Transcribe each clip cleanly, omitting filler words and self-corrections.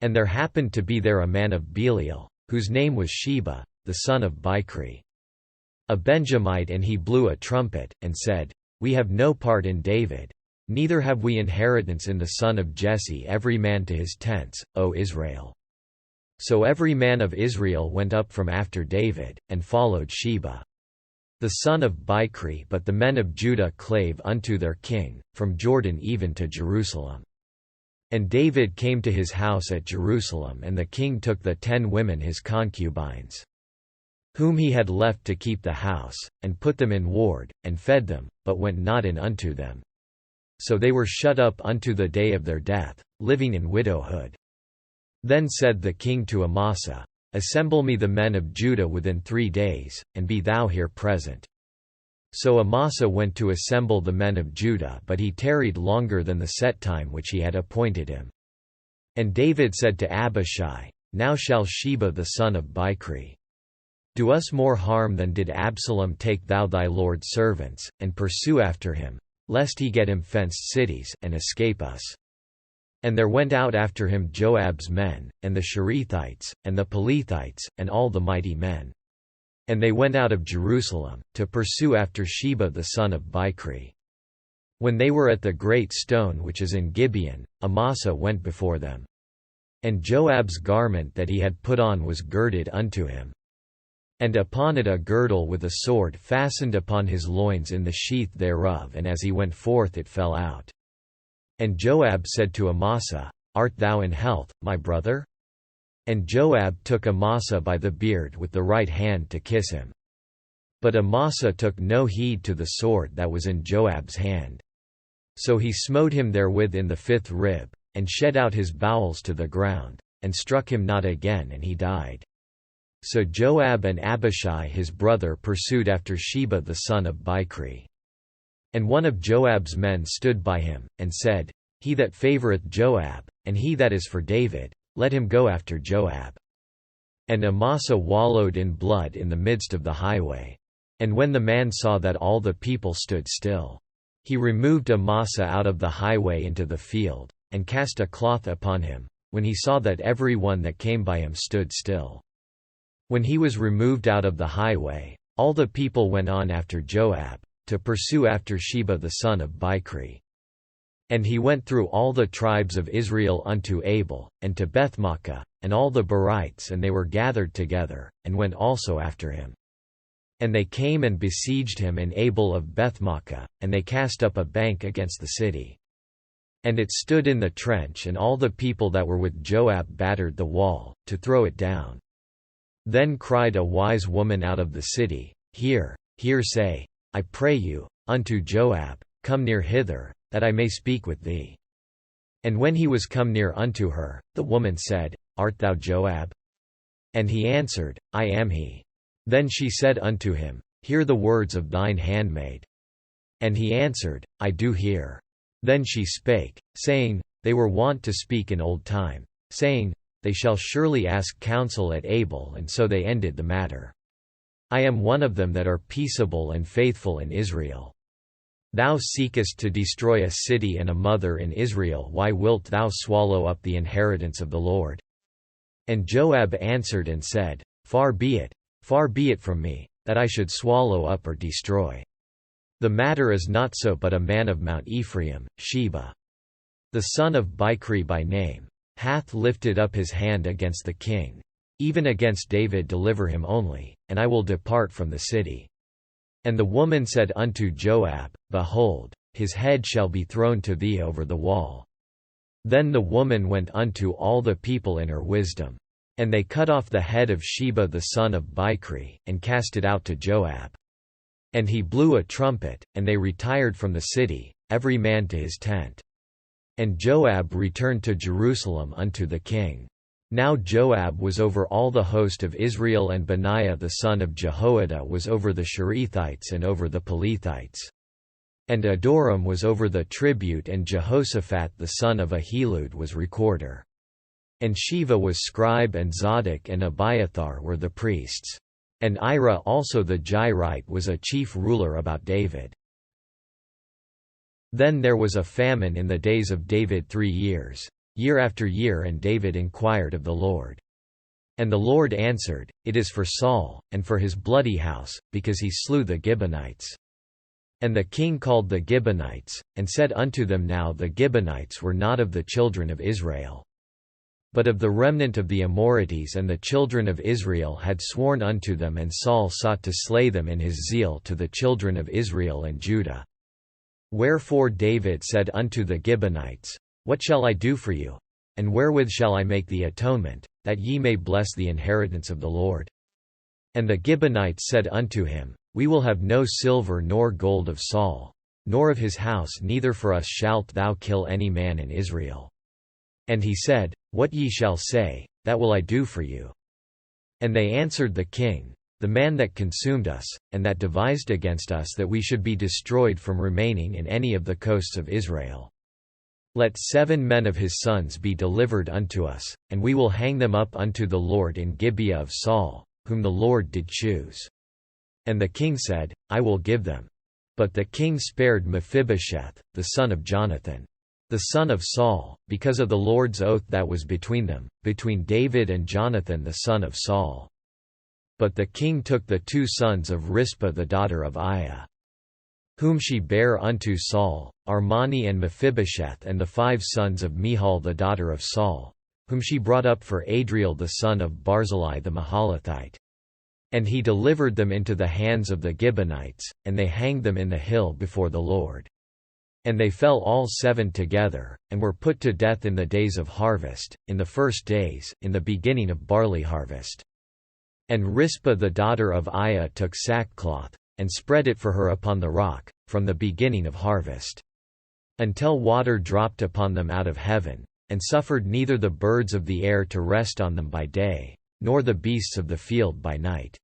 And there happened to be there a man of Belial, whose name was Sheba, the son of Bichri, a Benjamite, and he blew a trumpet, and said, We have no part in David, neither have we inheritance in the son of Jesse, every man to his tents, O Israel. So every man of Israel went up from after David, and followed Sheba, the son of Bichri. But the men of Judah clave unto their king, from Jordan even to Jerusalem. And David came to his house at Jerusalem, and the king took the 10 women his concubines, whom he had left to keep the house, and put them in ward, and fed them, but went not in unto them. So they were shut up unto the day of their death, living in widowhood. Then said the king to Amasa, Assemble me the men of Judah within 3 days, and be thou here present. So Amasa went to assemble the men of Judah, but he tarried longer than the set time which he had appointed him. And David said to Abishai, Now shall Sheba the son of Bichri do us more harm than did Absalom. Take thou thy lord's servants, and pursue after him, lest he get him fenced cities, and escape us. And there went out after him Joab's men, and the Cherethites, and the Pelethites, and all the mighty men. And they went out of Jerusalem, to pursue after Sheba the son of Bichri. When they were at the great stone which is in Gibeon, Amasa went before them. And Joab's garment that he had put on was girded unto him, and upon it a girdle with a sword fastened upon his loins in the sheath thereof, and as he went forth it fell out. And Joab said to Amasa, Art thou in health, my brother? And Joab took Amasa by the beard with the right hand to kiss him. But Amasa took no heed to the sword that was in Joab's hand. So he smote him therewith in the 5th rib, and shed out his bowels to the ground, and struck him not again, and he died. So Joab and Abishai his brother pursued after Sheba the son of Bichri. And one of Joab's men stood by him, and said, He that favoureth Joab, and he that is for David, let him go after Joab. And Amasa wallowed in blood in the midst of the highway. And when the man saw that all the people stood still, he removed Amasa out of the highway into the field, and cast a cloth upon him, when he saw that every one that came by him stood still. When he was removed out of the highway, all the people went on after Joab, to pursue after Sheba the son of Bichri. And he went through all the tribes of Israel unto Abel, and to Bethmaachah, and all the Berites, and they were gathered together, and went also after him. And they came and besieged him in Abel of Bethmaachah, and they cast up a bank against the city. And it stood in the trench, and all the people that were with Joab battered the wall, to throw it down. Then cried a wise woman out of the city, Hear, hear, say, I pray you, unto Joab, Come near hither, that I may speak with thee. And when he was come near unto her, the woman said, Art thou Joab? And he answered, I am he. Then she said unto him, Hear the words of thine handmaid. And he answered, I do hear. Then she spake, saying, They were wont to speak in old time, saying, They shall surely ask counsel at Abel, and so they ended the matter. I am one of them that are peaceable and faithful in Israel. Thou seekest to destroy a city and a mother in Israel. Why wilt thou swallow up the inheritance of the Lord? And Joab answered and said, Far be it from me, that I should swallow up or destroy. The matter is not so, but a man of Mount Ephraim, Sheba, the son of Bichri by name, hath lifted up his hand against the king, even against David. Deliver him only, and I will depart from the city. And the woman said unto Joab, Behold, his head shall be thrown to thee over the wall. Then the woman went unto all the people in her wisdom. And they cut off the head of Sheba the son of Bichri, and cast it out to Joab. And he blew a trumpet, and they retired from the city, every man to his tent. And Joab returned to Jerusalem unto the king. Now Joab was over all the host of Israel, and Benaiah the son of Jehoiada was over the Cherethites and over the Pelethites. And Adoram was over the tribute, and Jehoshaphat the son of Ahilud was recorder. And Sheva was scribe, and Zadok and Abiathar were the priests. And Ira also the Jairite was a chief ruler about David. Then there was a famine in the days of David 3 years. year after year, and David inquired of the Lord. And the Lord answered, It is for Saul, and for his bloody house, because he slew the Gibeonites. And the king called the Gibeonites, and said unto them, Now the Gibeonites were not of the children of Israel, but of the remnant of the Amorites, and the children of Israel had sworn unto them, and Saul sought to slay them in his zeal to the children of Israel and Judah. Wherefore David said unto the Gibeonites, What shall I do for you? And wherewith shall I make the atonement, that ye may bless the inheritance of the Lord? And the Gibeonites said unto him, We will have no silver nor gold of Saul, nor of his house, neither for us shalt thou kill any man in Israel. And he said, What ye shall say, that will I do for you. And they answered the king, The man that consumed us, and that devised against us that we should be destroyed from remaining in any of the coasts of Israel. Let 7 men of his sons be delivered unto us, and we will hang them up unto the Lord in Gibeah of Saul, whom the Lord did choose. And the king said, I will give them. But the king spared Mephibosheth, the son of Jonathan, the son of Saul, because of the Lord's oath that was between them, between David and Jonathan the son of Saul. But the king took the 2 sons of Rizpah the daughter of Aiah, whom she bare unto Saul, Armani and Mephibosheth, and the 5 sons of Michal the daughter of Saul, whom she brought up for Adriel the son of Barzillai the Mahalathite. And he delivered them into the hands of the Gibeonites, and they hanged them in the hill before the Lord. And they fell all 7 together, and were put to death in the days of harvest, in the first days, in the beginning of barley harvest. And Rizpah the daughter of Aiah took sackcloth, and spread it for her upon the rock, from the beginning of harvest, until water dropped upon them out of heaven, and suffered neither the birds of the air to rest on them by day, nor the beasts of the field by night.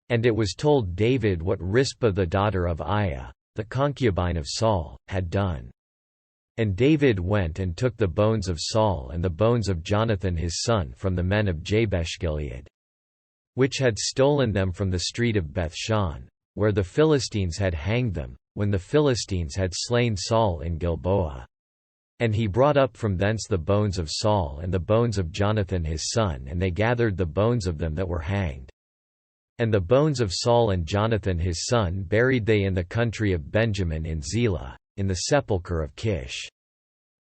And it was told David what Rizpah the daughter of Aiah, the concubine of Saul, had done. And David went and took the bones of Saul and the bones of Jonathan his son from the men of Jabesh-Gilead, which had stolen them from the street of Bethshan, where the Philistines had hanged them, when the Philistines had slain Saul in Gilboa. And he brought up from thence the bones of Saul and the bones of Jonathan his son, and they gathered the bones of them that were hanged. And the bones of Saul and Jonathan his son buried they in the country of Benjamin in Zelah, in the sepulchre of Kish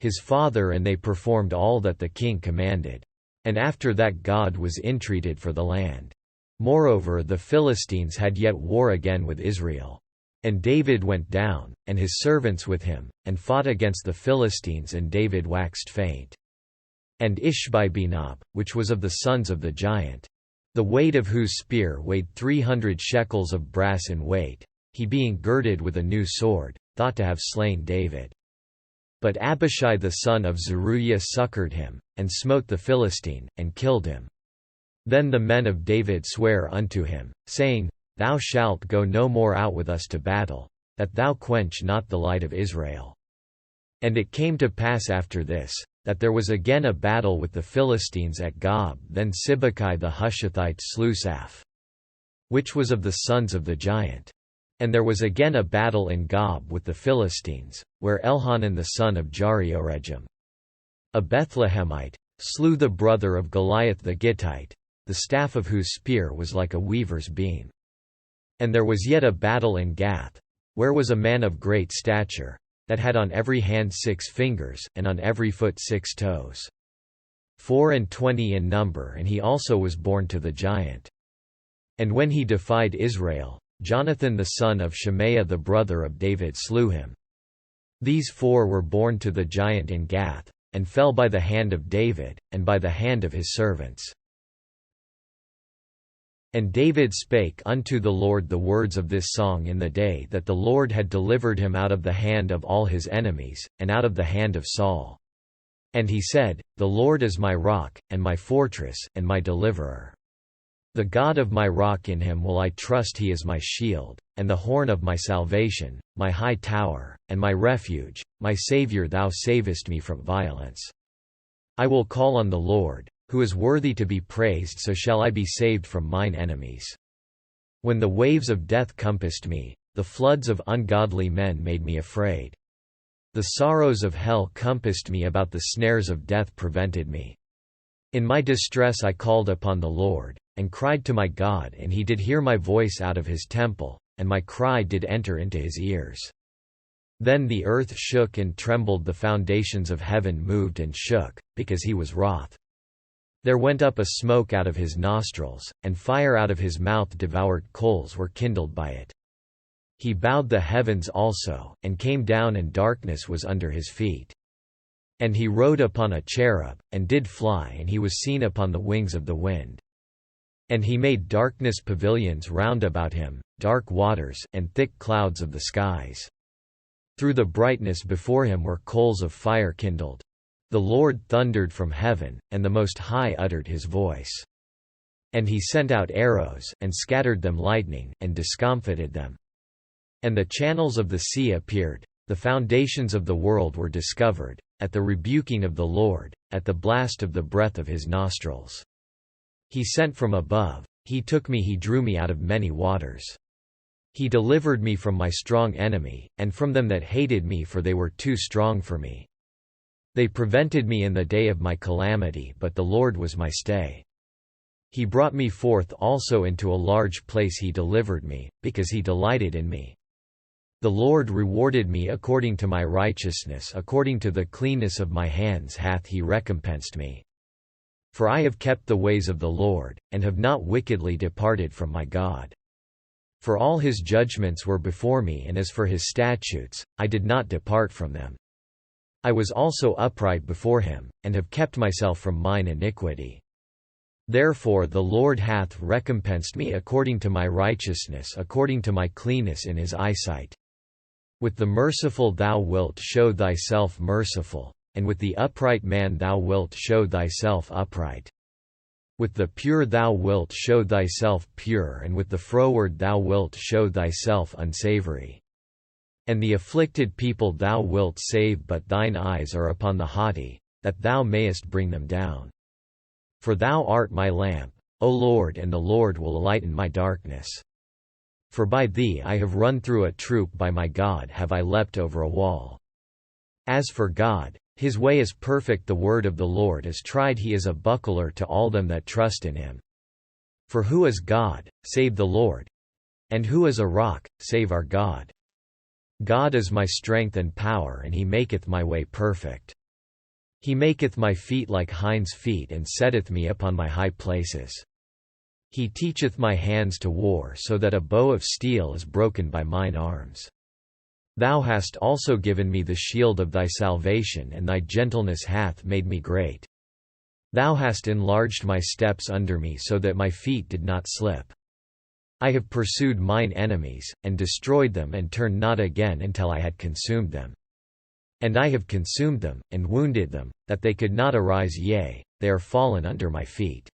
his father, and they performed all that the king commanded. And after that God was entreated for the land. Moreover, the Philistines had yet war again with Israel. And David went down, and his servants with him, and fought against the Philistines, and David waxed faint. And Ishbi-Benob, which was of the sons of the giant, the weight of whose spear weighed 300 shekels of brass in weight, he being girded with a new sword, thought to have slain David. But Abishai the son of Zeruiah succored him, and smote the Philistine, and killed him. Then the men of David sware unto him, saying, Thou shalt go no more out with us to battle, that thou quench not the light of Israel. And it came to pass after this, that there was again a battle with the Philistines at Gob. Then Sibbecai the Hushathite slew Saph, which was of the sons of the giant. And there was again a battle in Gob with the Philistines, where Elhanan the son of Jarioregim, a Bethlehemite, slew the brother of Goliath the Gittite, the staff of whose spear was like a weaver's beam. And there was yet a battle in Gath, where was a man of great stature, that had on every hand 6 fingers, and on every foot 6 toes, 24 in number, and he also was born to the giant. And when he defied Israel, Jonathan the son of Shemaiah the brother of David slew him. These 4 were born to the giant in Gath, and fell by the hand of David, and by the hand of his servants. And David spake unto the Lord the words of this song in the day that the Lord had delivered him out of the hand of all his enemies, and out of the hand of Saul. And he said, The Lord is my rock, and my fortress, and my deliverer. The God of my rock, in him will I trust. He is my shield, and the horn of my salvation, my high tower, and my refuge, my Saviour. Thou savest me from violence. I will call on the Lord, who is worthy to be praised, so shall I be saved from mine enemies. When the waves of death compassed me, the floods of ungodly men made me afraid. The sorrows of hell compassed me about, the snares of death prevented me. In my distress I called upon the Lord, and cried to my God, and he did hear my voice out of his temple, and my cry did enter into his ears. Then the earth shook and trembled, the foundations of heaven moved and shook, because he was wroth. There went up a smoke out of his nostrils, and fire out of his mouth devoured, coals were kindled by it. He bowed the heavens also, and came down, and darkness was under his feet. And he rode upon a cherub, and did fly, and he was seen upon the wings of the wind. And he made darkness pavilions round about him, dark waters, and thick clouds of the skies. Through the brightness before him were coals of fire kindled. The Lord thundered from heaven, and the Most High uttered his voice. And he sent out arrows, and scattered them lightning, and discomfited them. And the channels of the sea appeared, the foundations of the world were discovered, at the rebuking of the Lord, at the blast of the breath of his nostrils. He sent from above, he took me, he drew me out of many waters. He delivered me from my strong enemy, and from them that hated me, for they were too strong for me. They prevented me in the day of my calamity, but the Lord was my stay. He brought me forth also into a large place, he delivered me, because he delighted in me. The Lord rewarded me according to my righteousness, according to the cleanness of my hands hath he recompensed me. For I have kept the ways of the Lord, and have not wickedly departed from my God. For all his judgments were before me, and as for his statutes, I did not depart from them. I was also upright before him, and have kept myself from mine iniquity. Therefore the Lord hath recompensed me according to my righteousness, according to my cleanness in his eyesight. With the merciful thou wilt show thyself merciful, and with the upright man thou wilt show thyself upright. With the pure thou wilt show thyself pure, and with the froward thou wilt show thyself unsavory. And the afflicted people thou wilt save, but thine eyes are upon the haughty, that thou mayest bring them down. For thou art my lamp, O Lord, and the Lord will lighten my darkness. For by thee I have run through a troop, by my God have I leapt over a wall. As for God, his way is perfect, the word of the Lord is tried, he is a buckler to all them that trust in him. For who is God, save the Lord? And who is a rock, save our God? God is my strength and power, and he maketh my way perfect. He maketh my feet like hinds' feet, and setteth me upon my high places. He teacheth my hands to war, so that a bow of steel is broken by mine arms. Thou hast also given me the shield of thy salvation, and thy gentleness hath made me great. Thou hast enlarged my steps under me, so that my feet did not slip. I have pursued mine enemies, and destroyed them, and turned not again until I had consumed them. And I have consumed them, and wounded them, that they could not arise, yea, they are fallen under my feet.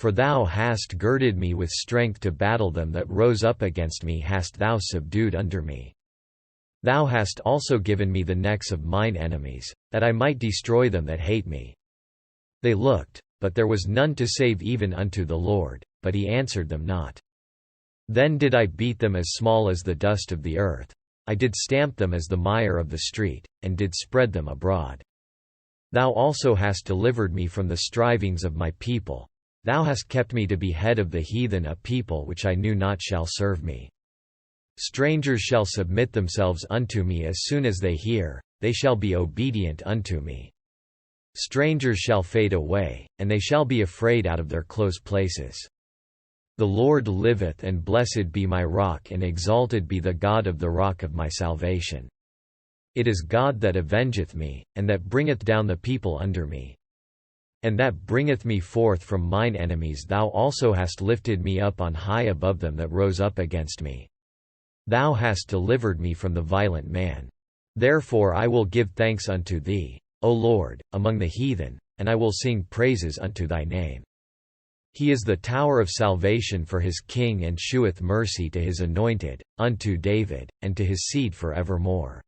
For thou hast girded me with strength to battle, them that rose up against me hast thou subdued under me. Thou hast also given me the necks of mine enemies, that I might destroy them that hate me. They looked, but there was none to save, even unto the Lord, but he answered them not. Then did I beat them as small as the dust of the earth. I did stamp them as the mire of the street, and did spread them abroad. Thou also hast delivered me from the strivings of my people. Thou hast kept me to be head of the heathen, a people which I knew not shall serve me. Strangers shall submit themselves unto me as soon as they hear, they shall be obedient unto me. Strangers shall fade away, and they shall be afraid out of their close places. The Lord liveth, and blessed be my rock, and exalted be the God of the rock of my salvation. It is God that avengeth me, and that bringeth down the people under me. And that bringeth me forth from mine enemies. Thou also hast lifted me up on high above them that rose up against me. Thou hast delivered me from the violent man. Therefore I will give thanks unto thee, O Lord, among the heathen, and I will sing praises unto thy name. He is the tower of salvation for his king, and sheweth mercy to his anointed, unto David, and to his seed for evermore.